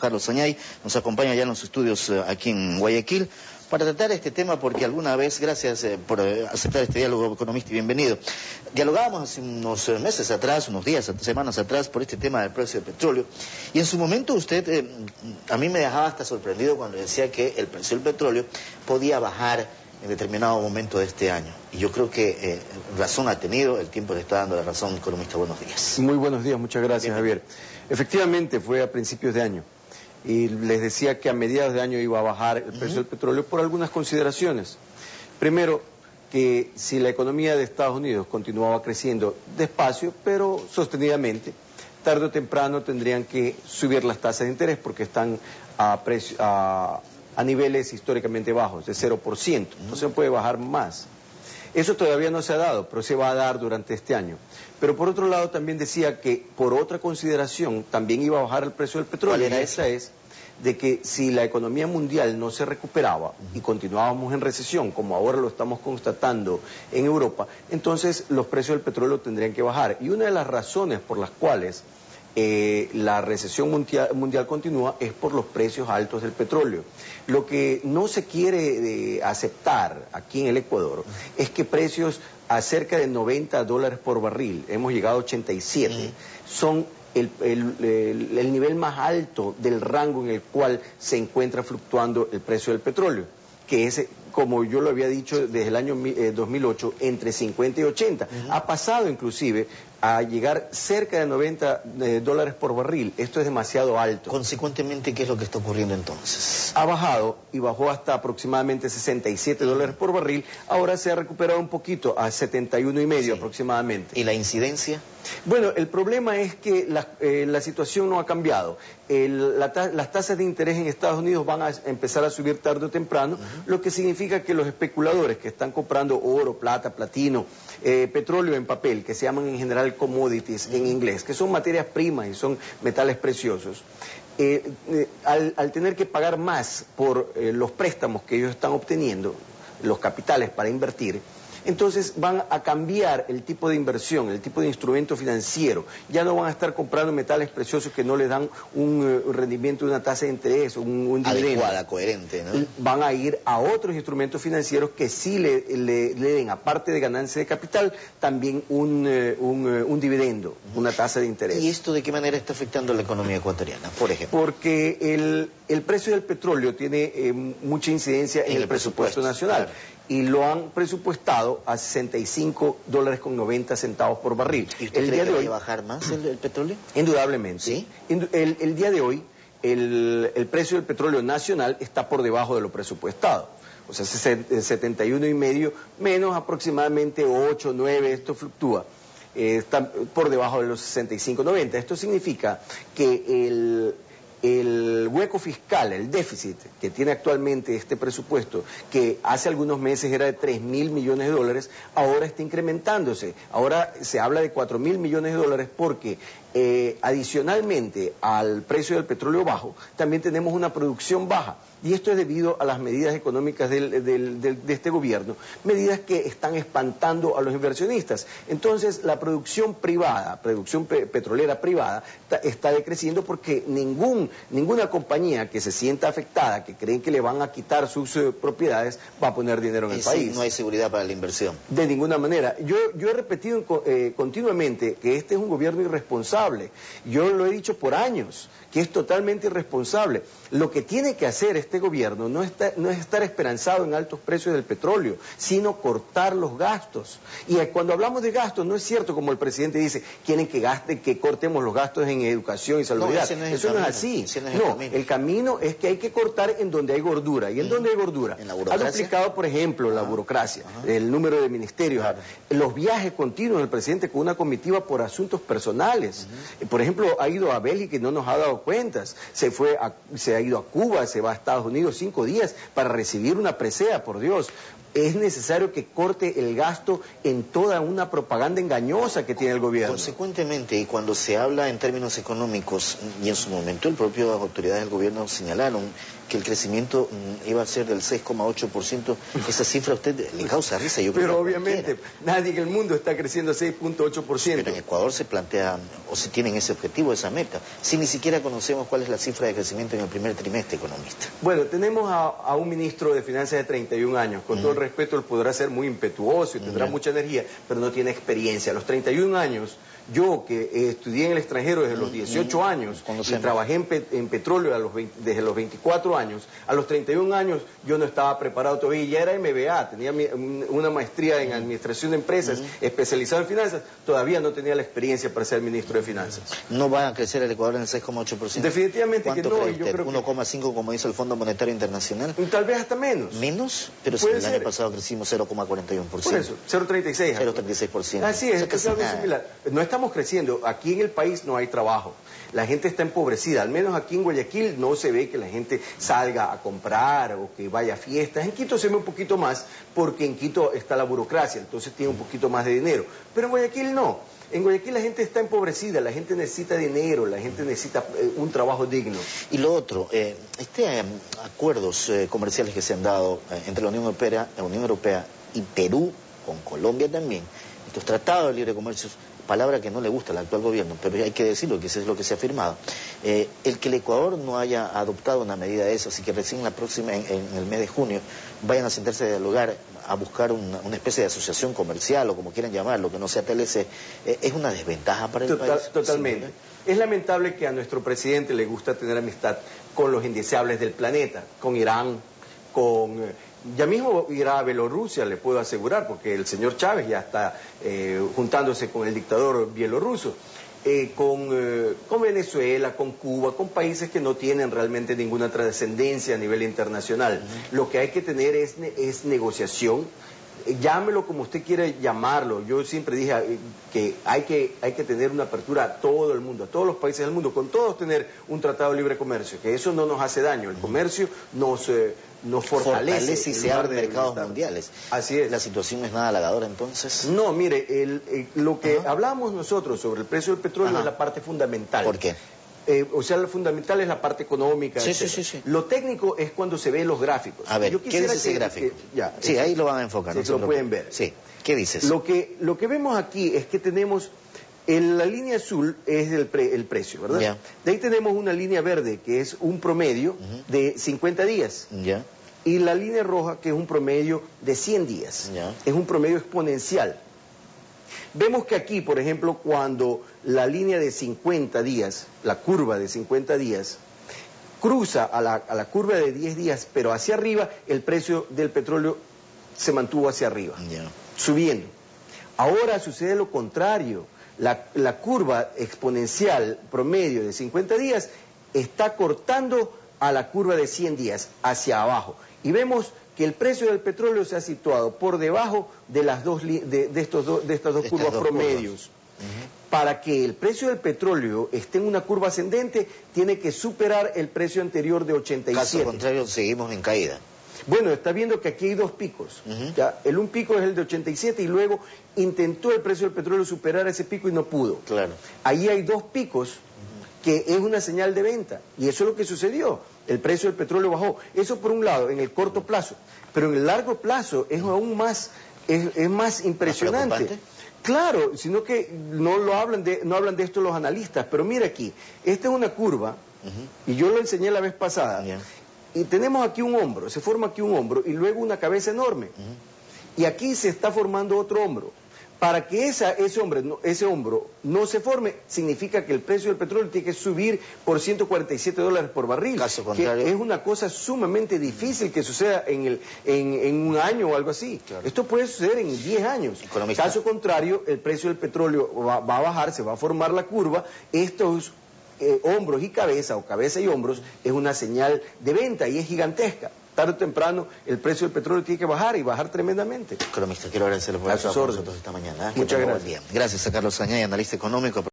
Carlos Oñay, nos acompaña ya en los estudios aquí en Guayaquil, para tratar este tema porque alguna vez, gracias por aceptar este diálogo, economista, y bienvenido. Dialogábamos hace unos meses atrás, unos días, semanas atrás, por este tema del precio del petróleo, y en su momento usted, a mí me dejaba hasta sorprendido cuando decía que el precio del petróleo podía bajar en determinado momento de este año. Y yo creo que razón ha tenido, el tiempo le está dando la razón, economista. Buenos días. Muy buenos días, muchas gracias, Javier. Efectivamente, fue a principios de año. Y les decía que a mediados de año iba a bajar el precio del petróleo por algunas consideraciones. Primero, que si la economía de Estados Unidos continuaba creciendo despacio, pero sostenidamente, tarde o temprano tendrían que subir las tasas de interés porque están a niveles históricamente bajos, de 0%. No se puede bajar más. Eso todavía no se ha dado, pero se va a dar durante este año. Pero por otro lado también decía que por otra consideración también iba a bajar el precio del petróleo. ¿Cuál era esa es de que si la economía mundial no se recuperaba y continuábamos en recesión, como ahora lo estamos constatando en Europa, entonces los precios del petróleo tendrían que bajar. Y una de las razones por las cuales la recesión mundial continúa es por los precios altos del petróleo. Lo que no se quiere aceptar aquí en el Ecuador es que precios a cerca de $90 por barril, hemos llegado a 87, son el nivel más alto del rango en el cual se encuentra fluctuando el precio del petróleo, que es, como yo lo había dicho desde el año 2008, entre 50 y 80. Ha pasado inclusive a llegar cerca de $90 por barril. Esto es demasiado alto. Consecuentemente, ¿qué es lo que está ocurriendo entonces? Ha bajado y bajó hasta aproximadamente $67 por barril. Ahora se ha recuperado un poquito a 71,5 aproximadamente. ¿Y la incidencia? Bueno, el problema es que la situación no ha cambiado. Las tasas de interés en Estados Unidos van a empezar a subir tarde o temprano, lo que significa que los especuladores que están comprando oro, plata, platino, petróleo en papel, que se llaman en general commodities en inglés, que son materias primas y son metales preciosos, al tener que pagar más por los préstamos que ellos están obteniendo, los capitales para invertir, entonces van a cambiar el tipo de inversión, el tipo de instrumento financiero. Ya no van a estar comprando metales preciosos que no les dan un rendimiento de una tasa de interés, un dividendo. Adecuada, coherente, ¿no? Van a ir a otros instrumentos financieros que sí le den, aparte de ganancia de capital, también un dividendo, una tasa de interés. ¿Y esto de qué manera está afectando a la economía ecuatoriana, por ejemplo? Porque el precio del petróleo tiene mucha incidencia en el presupuesto nacional. Claro. Y lo han presupuestado a $65.90 por barril. ¿Y usted cree que va a bajar más el petróleo? Indudablemente. ¿Sí? El día de hoy, el precio del petróleo nacional está por debajo de lo presupuestado. O sea, 71,5 menos aproximadamente 8, 9, esto fluctúa. Está por debajo de los 65.90. Esto significa que el hueco fiscal, el déficit que tiene actualmente este presupuesto, que hace algunos meses era de $3.000 millones, ahora está incrementándose. Ahora se habla de $4.000 millones porque adicionalmente al precio del petróleo bajo, también tenemos una producción baja. Y esto es debido a las medidas económicas de este gobierno, medidas que están espantando a los inversionistas. Entonces, la producción privada, petrolera privada, está decreciendo porque ninguna compañía que se sienta afectada, que creen que le van a quitar sus propiedades, va a poner dinero en el país. No hay seguridad para la inversión. De ninguna manera. Yo he repetido continuamente que este es un gobierno irresponsable. Yo lo he dicho por años, que es totalmente irresponsable. Lo que tiene que hacer este gobierno no es estar esperanzado en altos precios del petróleo, sino cortar los gastos. Y cuando hablamos de gastos, no es cierto como el presidente dice, quieren que cortemos los gastos en educación y salud. Eso no es así. El camino es que hay que cortar en donde hay gordura. ¿Y en dónde hay gordura? ¿En la burocracia? Ha duplicado, por ejemplo, la burocracia, el número de ministerios, los viajes continuos del presidente con una comitiva por asuntos personales. Por ejemplo, ha ido a Bélgica y no nos ha dado cuentas. Se ha ido a Cuba, se va a Estados Unidos 5 días para recibir una presea, por Dios. es necesario que corte el gasto en toda una propaganda engañosa que tiene el gobierno. Consecuentemente, y cuando se habla en términos económicos, y en su momento el propio autoridades del gobierno señalaron que el crecimiento iba a ser del 6,8%, esa cifra a usted le causa risa. Yo creo Pero que obviamente nadie en el mundo está creciendo 6,8%. Pero en Ecuador se plantea, o se tienen ese objetivo, esa meta, si ni siquiera conocemos cuál es la cifra de crecimiento en el primer trimestre, economista. Bueno, tenemos a un ministro de Finanzas de 31 años, con todo el respeto, él podrá ser muy impetuoso y tendrá mucha energía, pero no tiene experiencia. A los 31 años, yo que estudié en el extranjero desde los 18 años y trabajé en petróleo desde los 24 años, a los 31 años yo no estaba preparado todavía, ya era MBA, tenía una maestría en administración de empresas, especializado en finanzas, todavía no tenía la experiencia para ser ministro de finanzas. ¿No va a crecer el Ecuador en el 6,8%? Definitivamente que no. Yo creo 1,5 como dice el Fondo Monetario Internacional. Tal vez hasta menos. ¿Menos? Pero si el año pasado crecimos 0,41%. Por eso, 0,36. 0,36%. Así es, casi algo nada. similar. No estamos creciendo. Aquí en el país no hay trabajo. La gente está empobrecida. Al menos aquí en Guayaquil no se ve que la gente salga a comprar o que vaya a fiestas. En Quito se ve un poquito más porque en Quito está la burocracia, entonces tiene un poquito más de dinero. Pero en Guayaquil no. En Guayaquil la gente está empobrecida, la gente necesita dinero, la gente necesita un trabajo digno. Y lo otro, acuerdos comerciales que se han dado entre la Unión Europea y Perú, con Colombia también, estos tratados de libre comercio, palabra que no le gusta al actual gobierno, pero hay que decirlo, que eso es lo que se ha firmado. El que el Ecuador no haya adoptado una medida de esas y que recién en el mes de junio vayan a sentarse a dialogar, a buscar una especie de asociación comercial o como quieran llamarlo, que no sea TLC, es una desventaja para el país. Totalmente. Sí, es lamentable que a nuestro presidente le gusta tener amistad con los indeseables del planeta, con Irán, ya mismo irá a Bielorrusia, le puedo asegurar, porque el señor Chávez ya está juntándose con el dictador bielorruso, con Venezuela, con Cuba, con países que no tienen realmente ninguna trascendencia a nivel internacional. Lo que hay que tener es negociación. Llámelo como usted quiere llamarlo. Yo siempre dije que hay que tener una apertura a todo el mundo, a todos los países del mundo, con todos tener un tratado de libre comercio, que eso no nos hace daño. El comercio nos fortalece y se abre mercados mundiales. Así es. ¿La situación no es nada halagadora entonces? No, mire, lo que hablamos nosotros sobre el precio del petróleo es la parte fundamental. ¿Por qué? O sea, lo fundamental es la parte económica. Sí. Lo técnico es cuando se ven los gráficos. A ver, ¿qué dice ese gráfico? Sí, ahí lo van a enfocar. Sí, lo pueden ver. Sí, ¿qué dices? Lo que vemos aquí es que tenemos, la línea azul es el precio, ¿verdad? Ya. De ahí tenemos una línea verde que es un promedio de 50 días. Ya. Y la línea roja que es un promedio de 100 días. Ya. Es un promedio exponencial. Vemos que aquí, por ejemplo, cuando la línea de 50 días, la curva de 50 días, cruza a la curva de 10 días, pero hacia arriba, el precio del petróleo se mantuvo hacia arriba, subiendo. Ahora sucede lo contrario. La curva exponencial promedio de 50 días está cortando a la curva de 100 días, hacia abajo. Y vemos que el precio del petróleo se ha situado por debajo de estas dos curvas promedios. Para que el precio del petróleo esté en una curva ascendente, tiene que superar el precio anterior de 87. Caso contrario, seguimos en caída. Bueno, está viendo que aquí hay dos picos. ¿Ya? Un pico es el de 87 y luego intentó el precio del petróleo superar ese pico y no pudo. Claro. Ahí hay dos picos que es una señal de venta. Y eso es lo que sucedió. El precio del petróleo bajó. Eso por un lado, en el corto plazo. Pero en el largo plazo es aún más, es más impresionante. ¿Más claro, sino que no hablan de esto los analistas. Pero mira aquí, esta es una curva, y yo lo enseñé la vez pasada. Y tenemos aquí un hombro, se forma aquí un hombro y luego una cabeza enorme. Y aquí se está formando otro hombro. Para que ese hombro no se forme, significa que el precio del petróleo tiene que subir por $147 por barril. Caso contrario, que es una cosa sumamente difícil que suceda en un año o algo así. Claro. Esto puede suceder en 10 años. Economista. Caso contrario, el precio del petróleo va a bajar, se va a formar la curva. Estos hombros y cabeza, o cabeza y hombros, es una señal de venta y es gigantesca. Tarde o temprano el precio del petróleo tiene que bajar y bajar tremendamente. Economista, quiero agradecerle por estar con nosotros esta mañana. Muchas gracias. Gracias a Carlos Añay, analista económico.